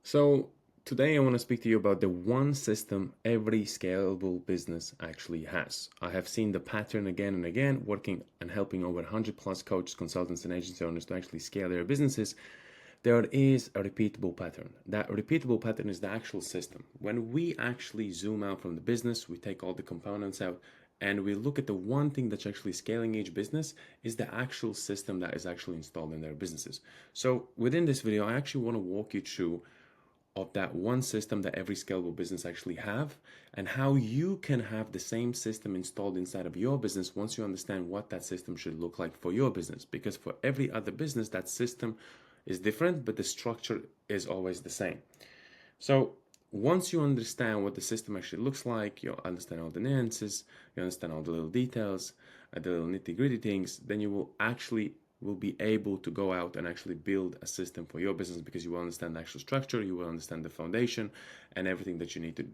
So today I want to speak to you about the one system every scalable business actually has. I have seen the pattern again and again, working and helping over 100 plus coaches, consultants, and agency owners to actually scale their businesses. There is a repeatable pattern. That repeatable pattern is the actual system. When we actually zoom out from the business, we take all the components out and we look at the one thing that's actually scaling each business is the actual system that is actually installed in their businesses. So within this video, I actually want to walk you through of that one system that every scalable business actually have, and how you can have the same system installed inside of your business once you understand what that system should look like for your business. Because for every other business, that system is different, but the structure is always the same. So once you understand what the system actually looks like, you understand all the nuances, you understand all the little details, the little nitty-gritty things, then you will be able to go out and actually build a system for your business, because you will understand the actual structure, you will understand the foundation and everything that you need to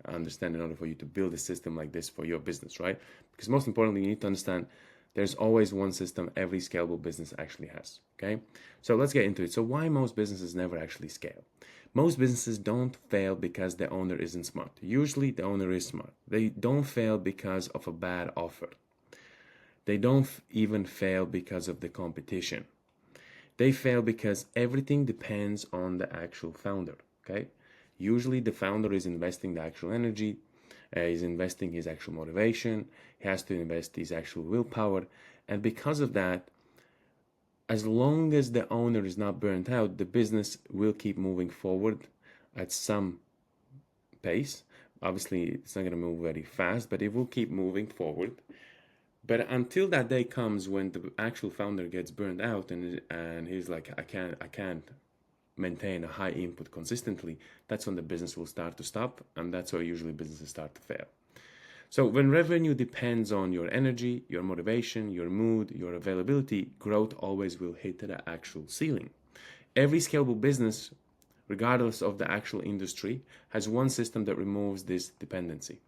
understand in order for you to build a system like this for your business, right? Because most importantly, you need to understand there's always one system every scalable business actually has, okay? So let's get into it. So why most businesses never actually scale? Most businesses don't fail because the owner isn't smart. Usually the owner is smart. They don't fail because of a bad offer. They don't even fail because of the competition. They fail because everything depends on the actual founder, okay? Usually the founder is investing the actual energy, is investing his actual motivation, he has to invest his actual willpower, and because of that, as long as the owner is not burnt out, the business will keep moving forward at some pace. Obviously, it's not going to move very fast, but it will keep moving forward. But until that day comes when the actual founder gets burned out and he's like, I can't maintain a high input consistently, that's when the business will start to stop, and that's where usually businesses start to fail. So when revenue depends on your energy, your motivation, your mood, your availability, growth always will hit the actual ceiling. Every scalable business, regardless of the actual industry, has one system that removes this dependency.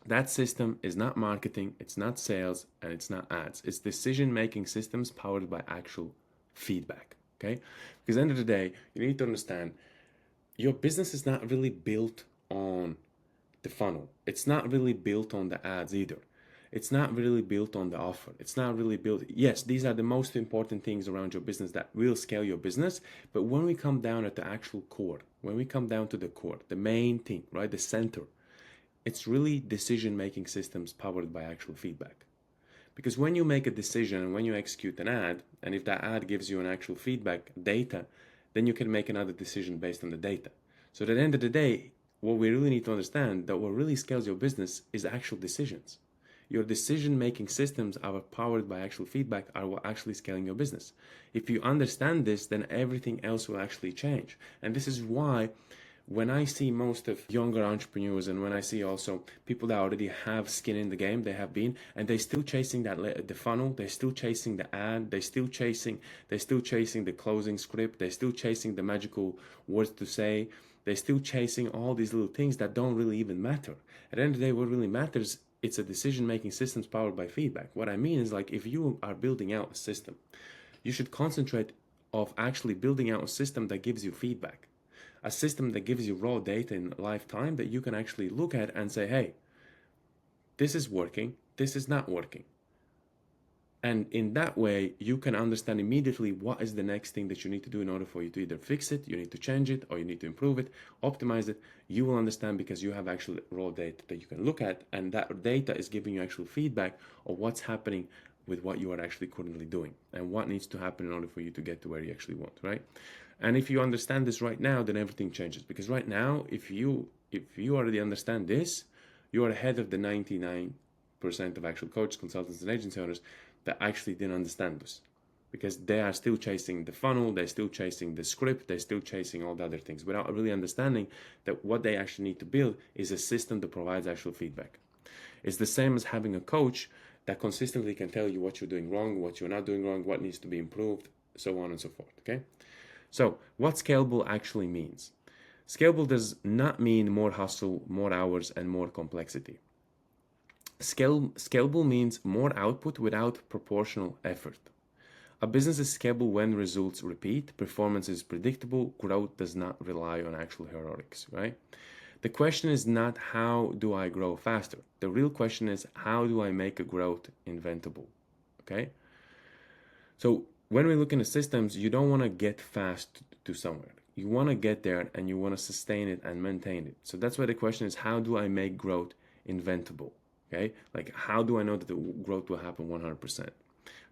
That system is not marketing, it's not sales, and it's not ads. It's decision-making systems powered by actual feedback, okay? Because at the end of the day, you need to understand your business is not really built on the funnel. It's not really built on the ads either. It's not really built on the offer. It's not really built. Yes, these are the most important things around your business that will scale your business. But when we come down at the actual core, when we come down to the core, the main thing, right, the center, it's really decision-making systems powered by actual feedback. Because when you make a decision and when you execute an ad, and if that ad gives you an actual feedback data, then you can make another decision based on the data. So at the end of the day, what we really need to understand that what really scales your business is actual decisions. Your decision-making systems are powered by actual feedback are what actually scaling your business. If you understand this, then everything else will actually change. And this is why when I see most of younger entrepreneurs, and when I see also people that already have skin in the game, they have been, and they're still chasing the funnel, they're still chasing the ad, they're still chasing the closing script, they're still chasing the magical words to say, they're still chasing all these little things that don't really even matter. At the end of the day, what really matters, it's a decision-making systems powered by feedback. What I mean is, like, if you are building out a system, you should concentrate of actually building out a system that gives you feedback, a system that gives you raw data in lifetime that you can actually look at and say, hey, this is working, this is not working. And in that way, you can understand immediately what is the next thing that you need to do in order for you to either fix it, you need to change it, or you need to improve it, optimize it. You will understand because you have actual raw data that you can look at, and that data is giving you actual feedback of what's happening with what you are actually currently doing and what needs to happen in order for you to get to where you actually want, right? And if you understand this right now, then everything changes. Because right now, if you already understand this, you are ahead of the 99% of actual coaches, consultants, and agency owners that actually didn't understand this, because they are still chasing the funnel, they're still chasing the script, they're still chasing all the other things without really understanding that what they actually need to build is a system that provides actual feedback. It's the same as having a coach that consistently can tell you what you're doing wrong, what you're not doing wrong, what needs to be improved, so on and so forth, okay? So what scalable actually means? Scalable does not mean more hustle, more hours, and more complexity. Scalable means more output without proportional effort. A business is scalable when results repeat, performance is predictable, growth does not rely on actual heroics, right? The question is not how do I grow faster? The real question is how do I make a growth inventable? Okay? So when we look into systems, you don't want to get fast to somewhere. You want to get there and you want to sustain it and maintain it. So that's why the question is how do I make growth inventable? Okay? Like how do I know that the growth will happen 100%?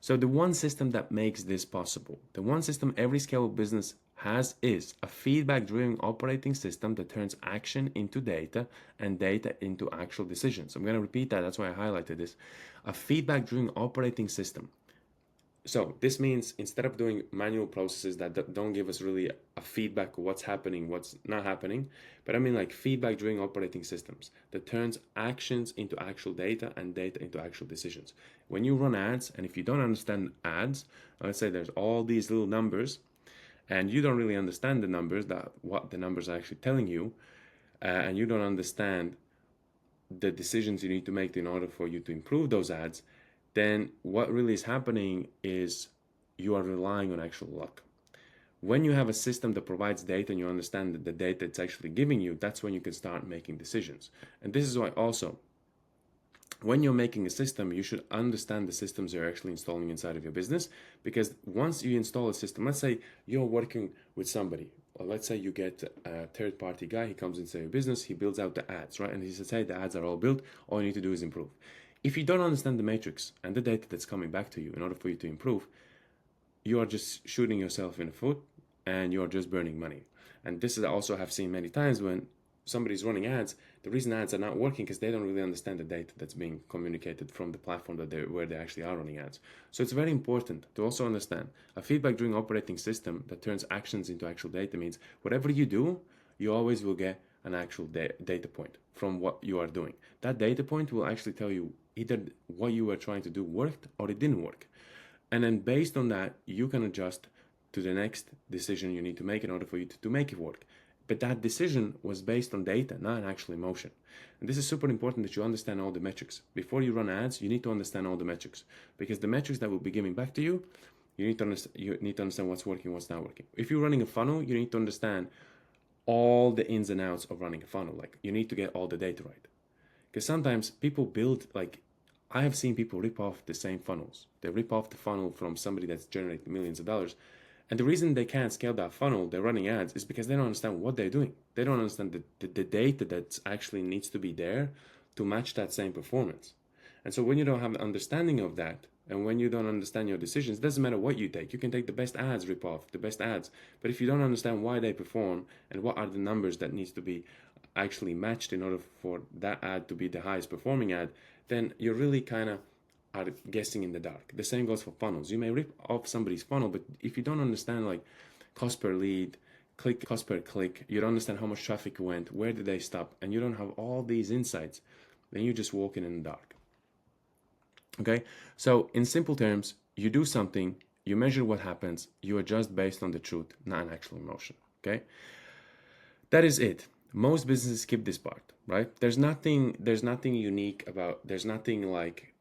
So the one system that makes this possible, the one system every scalable business has is a feedback-driven operating system that turns action into data and data into actual decisions. I'm going to repeat that. That's why I highlighted this. A feedback-driven operating system. So this means instead of doing manual processes that don't give us really a feedback of what's happening, what's not happening, but I mean like feedback-driven operating systems that turns actions into actual data and data into actual decisions. When you run ads, and if you don't understand ads, let's say there's all these little numbers, and you don't really understand the numbers, that what the numbers are actually telling you, and you don't understand the decisions you need to make in order for you to improve those ads, then what really is happening is you are relying on actual luck. When you have a system that provides data and you understand that the data it's actually giving you, that's when you can start making decisions. And this is why also, when you're making a system, you should understand the systems you're actually installing inside of your business, because once you install a system, let's say you're working with somebody, or let's say you get a third-party guy, he comes inside your business, he builds out the ads, right? And he says, hey, the ads are all built, all you need to do is improve. If you don't understand the matrix and the data that's coming back to you in order for you to improve, you are just shooting yourself in the foot and you're just burning money. And this is also have seen many times when somebody's running ads, the reason ads are not working because they don't really understand the data that's being communicated from the platform where they actually are running ads. So it's very important to also understand a feedback-driven operating system that turns actions into actual data means whatever you do, you always will get an actual data point from what you are doing. That data point will actually tell you either what you were trying to do worked or it didn't work. And then based on that, you can adjust to the next decision you need to make in order for you to make it work. But that decision was based on data, not an actual emotion. And this is super important that you understand all the metrics. Before you run ads, you need to understand all the metrics, because the metrics that will be giving back to you, you need to understand what's working, what's not working. If you're running a funnel, you need to understand all the ins and outs of running a funnel. Like you need to get all the data right. Because sometimes people build, like I have seen people rip off the same funnels. They rip off the funnel from somebody that's generating millions of dollars. And the reason they can't scale that funnel, they're running ads, is because they don't understand what they're doing. They don't understand the data that actually needs to be there to match that same performance. And so when you don't have an understanding of that, and when you don't understand your decisions, it doesn't matter what you take. You can take the best ads, rip off the best ads. But if you don't understand why they perform and what are the numbers that needs to be actually matched in order for that ad to be the highest performing ad, then you're really kind of are guessing in the dark. The same goes for funnels. You may rip off somebody's funnel, but if you don't understand like cost per lead, cost per click, you don't understand how much traffic went, where did they stop, and you don't have all these insights, then you're just walking in the dark. Okay, so in simple terms, you do something, you measure what happens, you adjust based on the truth, not an actual emotion. Okay, that is it. Most businesses skip this part, right? There's nothing unique about. There's nothing like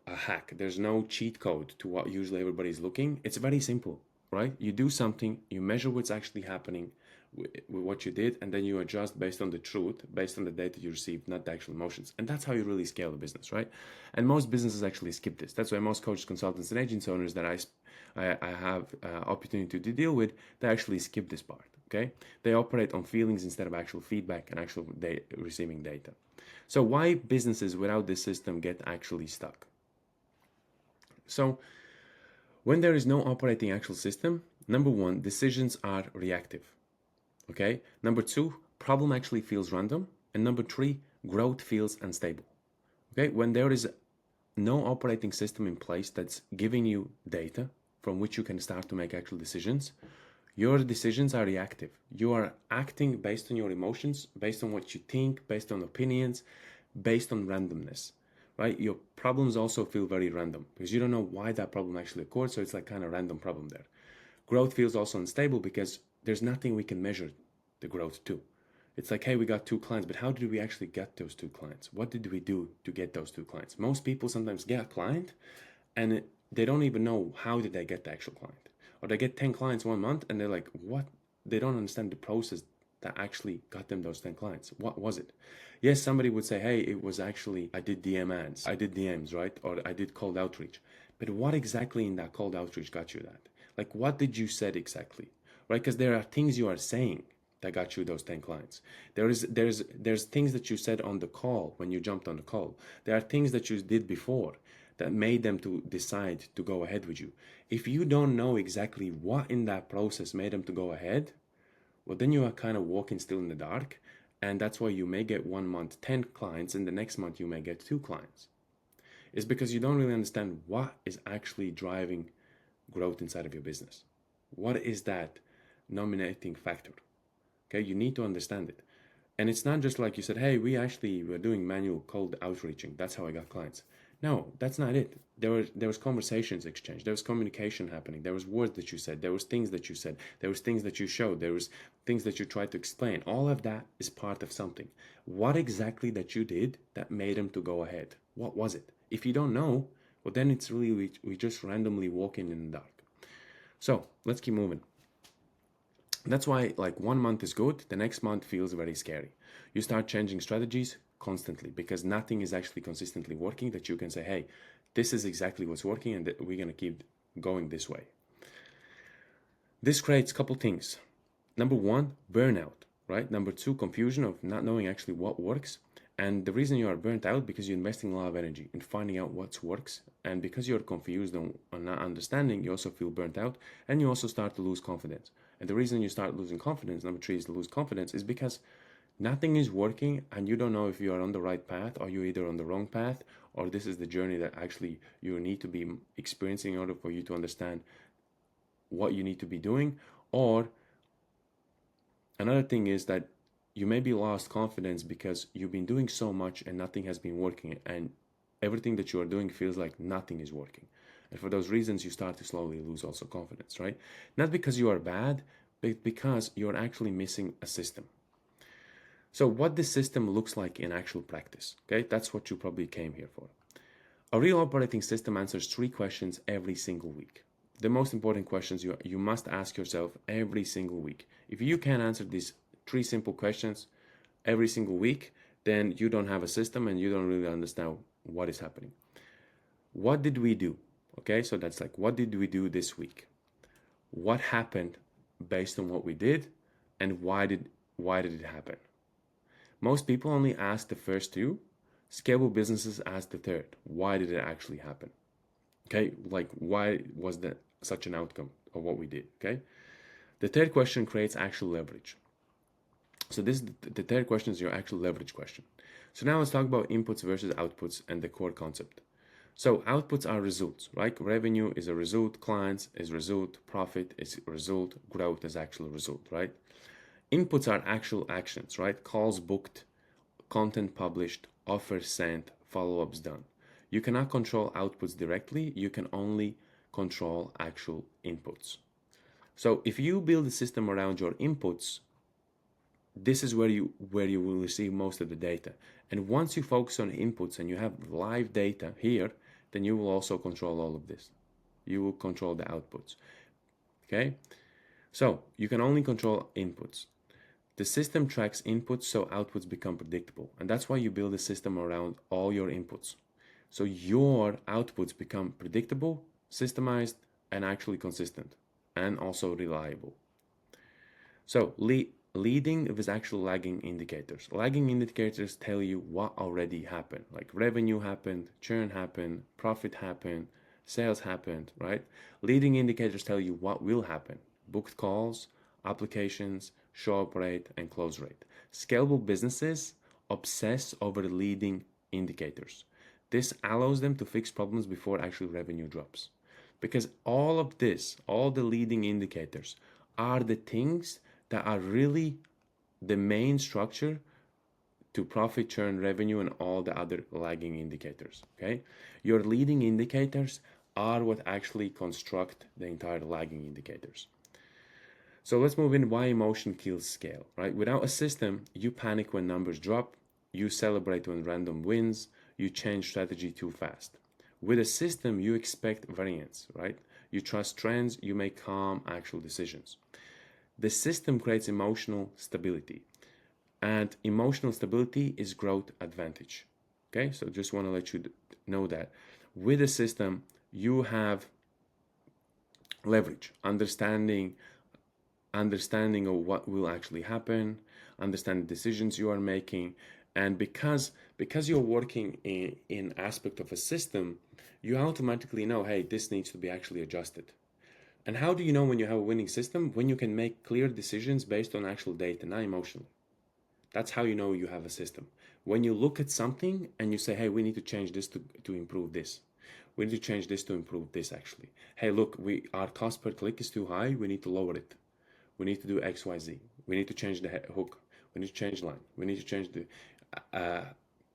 a hack. There's no cheat code to what usually everybody's looking. It's very simple, right? You do something, you measure what's actually happening with what you did, and then you adjust based on the truth, based on the data you received, not the actual emotions. And that's how you really scale a business, right? And most businesses actually skip this. That's why most coaches, consultants, and agency owners that I have opportunity to deal with, they actually skip this part. Okay, they operate on feelings instead of actual feedback and actual receiving data. So why businesses without this system get actually stuck? So when there is no operating actual system, number one, decisions are reactive. Okay. Number two, problem actually feels random. And number three, growth feels unstable. Okay. When there is no operating system in place that's giving you data from which you can start to make actual decisions, your decisions are reactive. You are acting based on your emotions, based on what you think, based on opinions, based on randomness, right? Your problems also feel very random because you don't know why that problem actually occurred. So it's like kind of random problem there. Growth feels also unstable because there's nothing we can measure the growth to. It's like, hey, we got 2 clients, but how did we actually get those 2 clients? What did we do to get those 2 clients? Most people sometimes get a client and they don't even know how did they get the actual client. Or they get 10 clients 1 month and they're like, what? They don't understand the process that actually got them those 10 clients. What was it? Yes, somebody would say, hey, it was actually, I did DM ads, I did DMs, right? Or I did cold outreach. But what exactly in that cold outreach got you that? Like, what did you said exactly, right? Because there are things you are saying that got you those 10 clients. There's things that you said on the call when you jumped on the call. There are things that you did before that made them to decide to go ahead with you. If you don't know exactly what in that process made them to go ahead, well, then you are kind of walking still in the dark. And that's why you may get 1 month 10 clients and the next month you may get 2 clients. It's because you don't really understand what is actually driving growth inside of your business. What is that nominating factor? Okay, you need to understand it. And it's not just like you said, hey, we actually were doing manual cold outreaching. That's how I got clients. No, that's not it. There was conversations exchanged. There was communication happening. There was words that you said. There was things that you said. There was things that you showed. There was things that you tried to explain. All of that is part of something. What exactly that you did that made them to go ahead? What was it? If you don't know, well, then it's really we just randomly walking in the dark. So let's keep moving. That's why like 1 month is good, the next month feels very scary. You start changing strategies constantly because nothing is actually consistently working that you can say, hey, this is exactly what's working and we're going to keep going this way. This creates a couple things. Number one, burnout, right? Number two, confusion of not knowing actually what works. And the reason you are burnt out because you're investing a lot of energy in finding out what works. And because you're confused on not understanding, you also feel burnt out and you also start to lose confidence. And the reason you start losing confidence, number three is to lose confidence, is because nothing is working and you don't know if you are on the right path or you're either on the wrong path or this is the journey that actually you need to be experiencing in order for you to understand what you need to be doing. Or another thing is that you may be lost confidence because you've been doing so much and nothing has been working and everything that you are doing feels like nothing is working. And for those reasons, you start to slowly lose also confidence, right? Not because you are bad, but because you're actually missing a system. So what this system looks like in actual practice, okay? That's what you probably came here for. A real operating system answers 3 questions every single week. The most important questions you must ask yourself every single week. If you can answer these 3 simple questions every single week, then you don't have a system and you don't really understand what is happening. What did we do? Okay, so that's like, what did we do this week? What happened based on what we did, and why did it happen? Most people only ask the first two. Scalable businesses ask the third. Why did it actually happen? Okay, like why was that such an outcome of what we did? Okay, the third question creates actual leverage. So this the third question is your actual leverage question. So now let's talk about inputs versus outputs and the core concept. So outputs are results, right? Revenue is a result, clients is result, profit is result, growth is actual result, right? Inputs are actual actions, right? Calls booked, content published, offers sent, follow-ups done. You cannot control outputs directly, you can only control actual inputs. So if you build a system around your inputs, this is where you will receive most of the data. And once you focus on inputs and you have live data here, then you will also control all of this. You will control the outputs. Okay? So you can only control inputs. The system tracks inputs so outputs become predictable. And that's why you build a system around all your inputs. So your outputs become predictable, systemized, and actually consistent, and also reliable. So leading with actual lagging indicators. Lagging indicators tell you what already happened, like revenue happened, churn happened, profit happened, sales happened, right? Leading indicators tell you what will happen, booked calls, applications, show up rate, and close rate. Scalable businesses obsess over the leading indicators. This allows them to fix problems before actual revenue drops. Because all of this, all the leading indicators, are the things that are really the main structure to profit, churn, revenue, and all the other lagging indicators. Okay, your leading indicators are what actually construct the entire lagging indicators. So let's move in why emotion kills scale, right? Without a system, you panic when numbers drop, you celebrate when random wins, you change strategy too fast. With a system, you expect variance, right? You trust trends, you make calm, actual decisions. The system creates emotional stability, and emotional stability is growth advantage. Okay, so just want to let you know that with a system, you have leverage, understanding of what will actually happen, understand the decisions you are making, and because you're working in aspect of a system, you automatically know, hey, this needs to be actually adjusted. And how do you know when you have a winning system? When you can make clear decisions based on actual data, not emotionally. That's how you know you have a system. When you look at something and you say, hey, we need to change this to improve this. We need to change this to improve this actually. Hey, look, our cost per click is too high. We need to lower it. We need to do X, Y, Z. We need to change the hook. We need to change line. We need to change the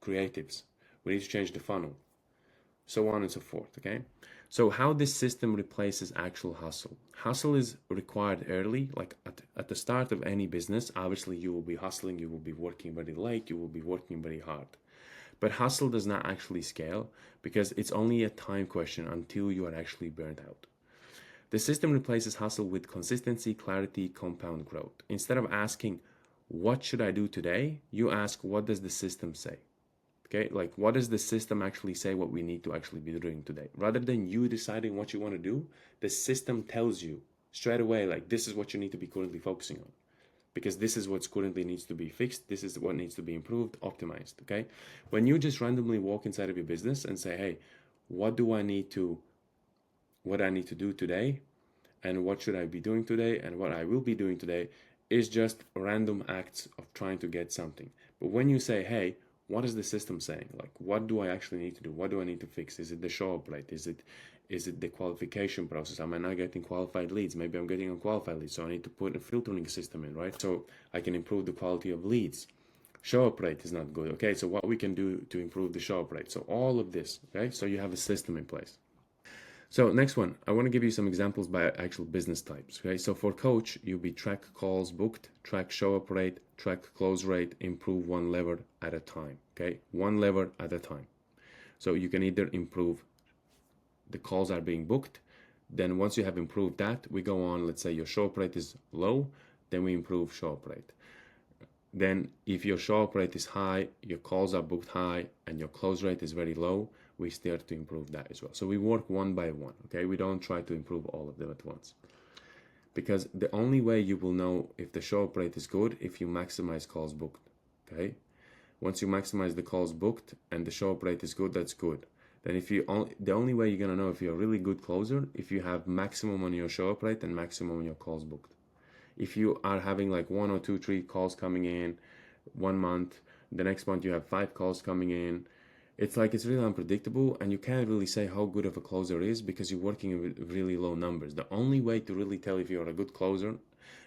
creatives. We need to change the funnel, so on and so forth. Okay. So how this system replaces actual hustle. Hustle is required early, like at the start of any business. Obviously, you will be hustling, you will be working very late, you will be working very hard. But hustle does not actually scale because it's only a time question until you are actually burnt out. The system replaces hustle with consistency, clarity, compound growth. Instead of asking, what should I do today? You ask, what does the system say? Okay, like what does the system actually say what we need to actually be doing today? Rather than you deciding what you want to do, the system tells you straight away, like this is what you need to be currently focusing on. Because this is what's currently needs to be fixed. This is what needs to be improved, optimized. Okay. When you just randomly walk inside of your business and say, hey, what do I need to what I need to do today? And what should I be doing today and what I will be doing today is just random acts of trying to get something. But when you say, hey, what is the system saying? Like, what do I actually need to do? What do I need to fix? Is it the show up rate? Is it the qualification process? Am I not getting qualified leads? Maybe I'm getting unqualified leads, so I need to put a filtering system in, right? So I can improve the quality of leads. Show up rate is not good. Okay, so what we can do to improve the show up rate? So all of this, okay? So you have a system in place. So next one, I want to give you some examples by actual business types. Okay, so for coach, you'll be track calls booked, track show up rate, track close rate, improve one lever at a time. Okay, one lever at a time. So you can either improve the calls are being booked. Then once you have improved that, we go on. Let's say your show up rate is low, then we improve show up rate. Then if your show up rate is high, your calls are booked high, and your close rate is very low, we start to improve that as well. So we work one by one, okay? We don't try to improve all of them at once. Because the only way you will know if the show up rate is good if you maximize calls booked, okay? Once you maximize the calls booked and the show up rate is good, that's good. Then the only way you're gonna know if you're a really good closer if you have maximum on your show up rate and maximum on your calls booked. If you are having like 1 or 2, 3 calls coming in 1 month, the next month you have 5 calls coming in, it's really unpredictable, and you can't really say how good of a closer is because you're working with really low numbers. The only way to really tell if you're a good closer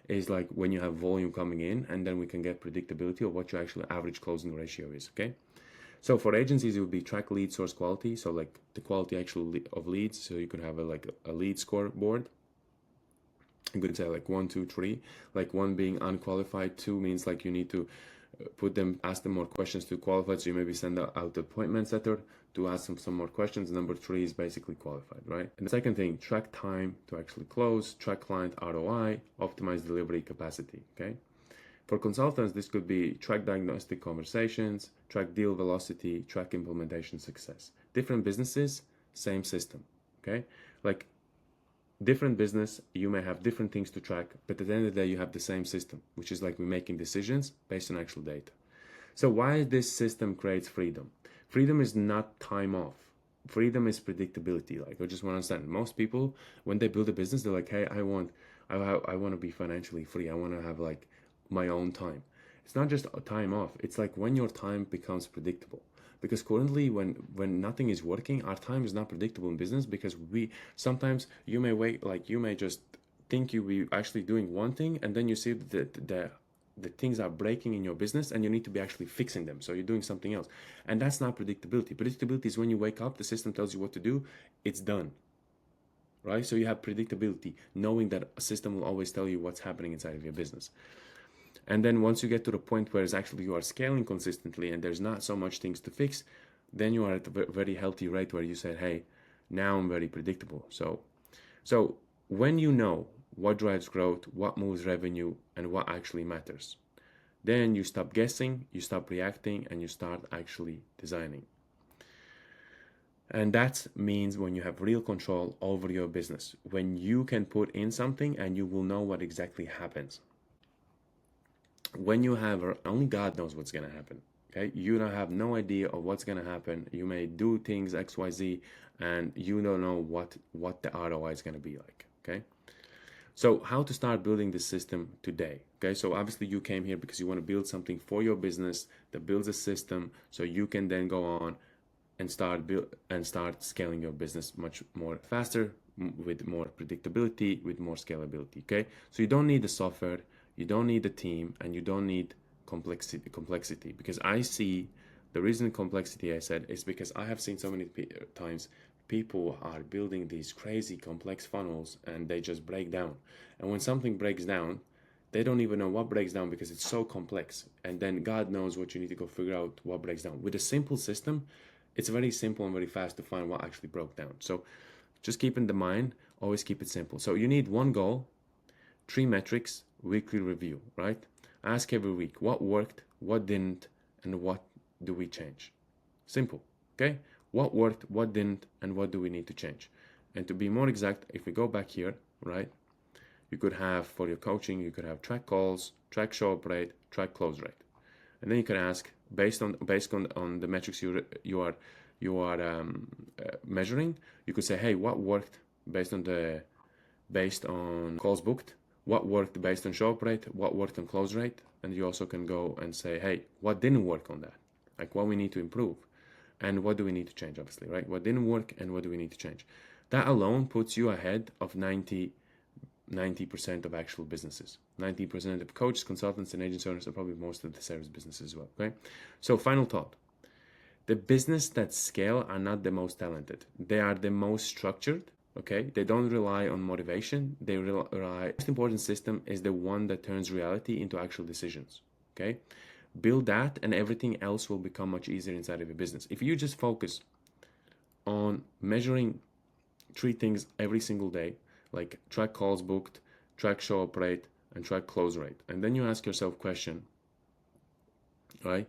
is like when you have volume coming in, and then we can get predictability of what your actual average closing ratio is. Okay, so for agencies it would be track lead source quality, so like the quality actually of leads. So you could have a lead scoreboard. You could say like 1, 2, 3, like 1 being unqualified, 2 means like you need to ask them more questions to qualify. So you maybe send out the appointment setter to ask them some more questions. Number 3 is basically qualified, right? And the second thing, track time to actually close, track client ROI, optimize delivery capacity, okay? For consultants, this could be track diagnostic conversations, track deal velocity, track implementation success. Different businesses, same system, okay? Like different business, you may have different things to track, but at the end of the day, you have the same system, which is like we're making decisions based on actual data. So why this system creates freedom? Freedom is not time off. Freedom is predictability. Like, I just want to understand. Most people, when they build a business, they're like, hey, I want to be financially free. I want to have like my own time. It's not just a time off. It's like when your time becomes predictable. Because currently, when nothing is working, our time is not predictable in business because we sometimes you may wait, like you may just think you be actually doing one thing, and then you see that the things are breaking in your business and you need to be actually fixing them. So you're doing something else. And that's not predictability. Predictability is when you wake up, the system tells you what to do, it's done. Right? So you have predictability, knowing that a system will always tell you what's happening inside of your business. And then once you get to the point where it's actually you are scaling consistently and there's not so much things to fix, then you are at a very healthy rate where you say, hey, now I'm very predictable. So when you know what drives growth, what moves revenue, and what actually matters, then you stop guessing, you stop reacting, and you start actually designing. And that means when you have real control over your business, when you can put in something and you will know what exactly happens. When you have, only God knows what's going to happen. Okay, you don't have no idea of what's going to happen. You may do things XYZ and you don't know what the ROI is going to be like. Okay, so how to start building this system today? Okay, so obviously you came here because you want to build something for your business that builds a system so you can then go on and start scaling your business much more faster, with more predictability, with more scalability. Okay, so you don't need the software, you don't need the team, and you don't need complexity, because I see the reason complexity, I said, is because I have seen so many times people are building these crazy complex funnels and they just break down. And when something breaks down, they don't even know what breaks down because it's so complex. And then God knows what you need to go figure out what breaks down. With a simple system, it's very simple and very fast to find what actually broke down. So just keep in the mind, always keep it simple. So you need one goal, 3 metrics, weekly review, right? Ask every week what worked, what didn't, and what do we change. Simple, okay? What worked, what didn't, and what do we need to change? And to be more exact, if we go back here, right, you could have, for your coaching, you could have track calls, track show up rate, track close rate. And then you can ask, based on the metrics you are measuring, you could say, hey, what worked based on calls booked, what worked based on show up rate, what worked on close rate, and you also can go and say, hey, what didn't work on that, like what we need to improve, and what do we need to change, obviously, right? What didn't work and what do we need to change. That alone puts you ahead of 90% of actual businesses. 90% of coaches, consultants, and agency owners are probably most of the service businesses as well. Okay, so final thought: the business that scale are not the most talented; they are the most structured. Okay, they don't rely on motivation. They rely. The most important system is the one that turns reality into actual decisions. Okay, build that, and everything else will become much easier inside of your business. If you just focus on measuring 3 things every single day, like track calls booked, track show up rate, and track close rate, and then you ask yourself question, right?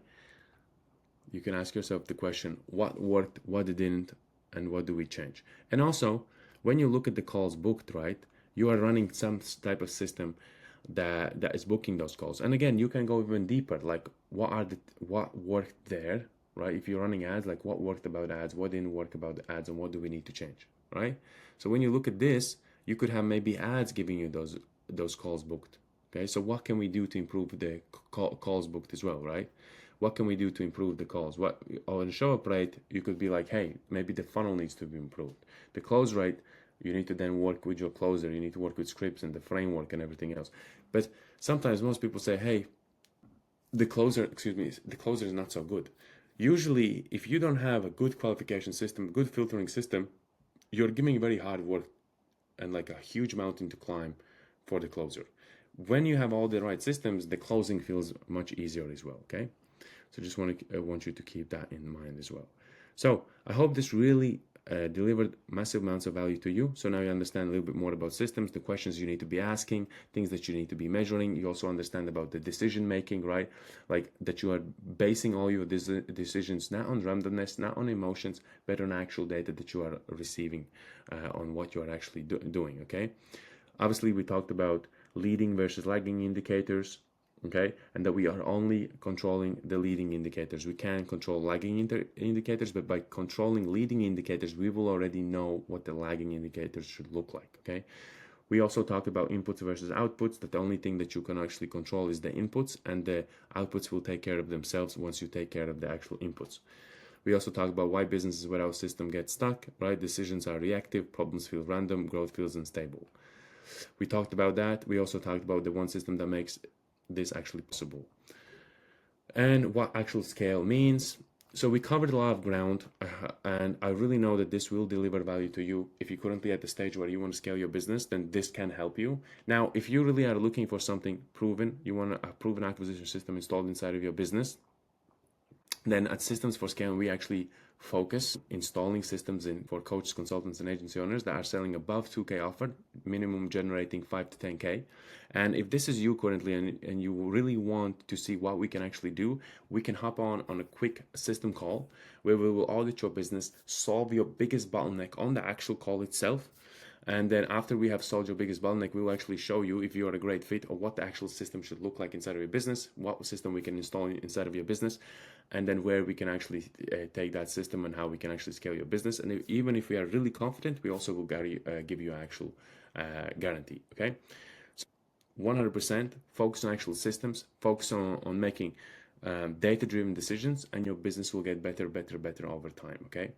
You can ask yourself the question, what worked, what didn't, and what do we change? And also, when you look at the calls booked, right, you are running some type of system that is booking those calls. And again, you can go even deeper, like what worked there, right? If you're running ads, like what worked about ads, what didn't work about the ads, and what do we need to change, right? So when you look at this, you could have maybe ads giving you those calls booked. Okay, so what can we do to improve the calls booked as well, right? What can we do to improve the calls? What on show up rate, you could be like, hey, maybe the funnel needs to be improved. The close rate, you need to then work with your closer. You need to work with scripts and the framework and everything else. But sometimes most people say, hey, the closer is not so good. Usually, if you don't have a good qualification system, good filtering system, you're giving very hard work and like a huge mountain to climb for the closer. When you have all the right systems, the closing feels much easier as well. Okay, so just want you to keep that in mind as well. So I hope this really delivered massive amounts of value to you. So now you understand a little bit more about systems, the questions you need to be asking, things that you need to be measuring. You also understand about the decision making, right? Like that you are basing all your decisions not on randomness, not on emotions, but on actual data that you are receiving on what you are actually doing, okay? Obviously, we talked about leading versus lagging indicators, okay, and that we are only controlling the leading indicators. We can control lagging indicators, but by controlling leading indicators, we will already know what the lagging indicators should look like, okay? We also talked about inputs versus outputs, that the only thing that you can actually control is the inputs, and the outputs will take care of themselves once you take care of the actual inputs. We also talked about why businesses without system get stuck, right? Decisions are reactive, problems feel random, growth feels unstable. We talked about that. We also talked about the one system that makes this actually possible, and what actual scale means. So we covered a lot of ground, and I really know that this will deliver value to you. If you're currently at the stage where you want to scale your business, then this can help you. Now, if you really are looking for something proven, you want a proven acquisition system installed inside of your business, then at Systems for Scaling, we actually focus installing systems in for coaches, consultants, and agency owners that are selling above 2K offer, minimum generating 5 to 10K. And if this is you currently, and you really want to see what we can actually do, we can hop on a quick system call where we will audit your business, solve your biggest bottleneck on the actual call itself. And then after we have solved your biggest bottleneck, we will actually show you if you are a great fit or what the actual system should look like inside of your business, what system we can install inside of your business, and then where we can actually take that system and how we can actually scale your business. And even if we are really confident, we also will give you an actual guarantee, okay? 100% focus on actual systems, focus on making data-driven decisions, and your business will get better over time, okay?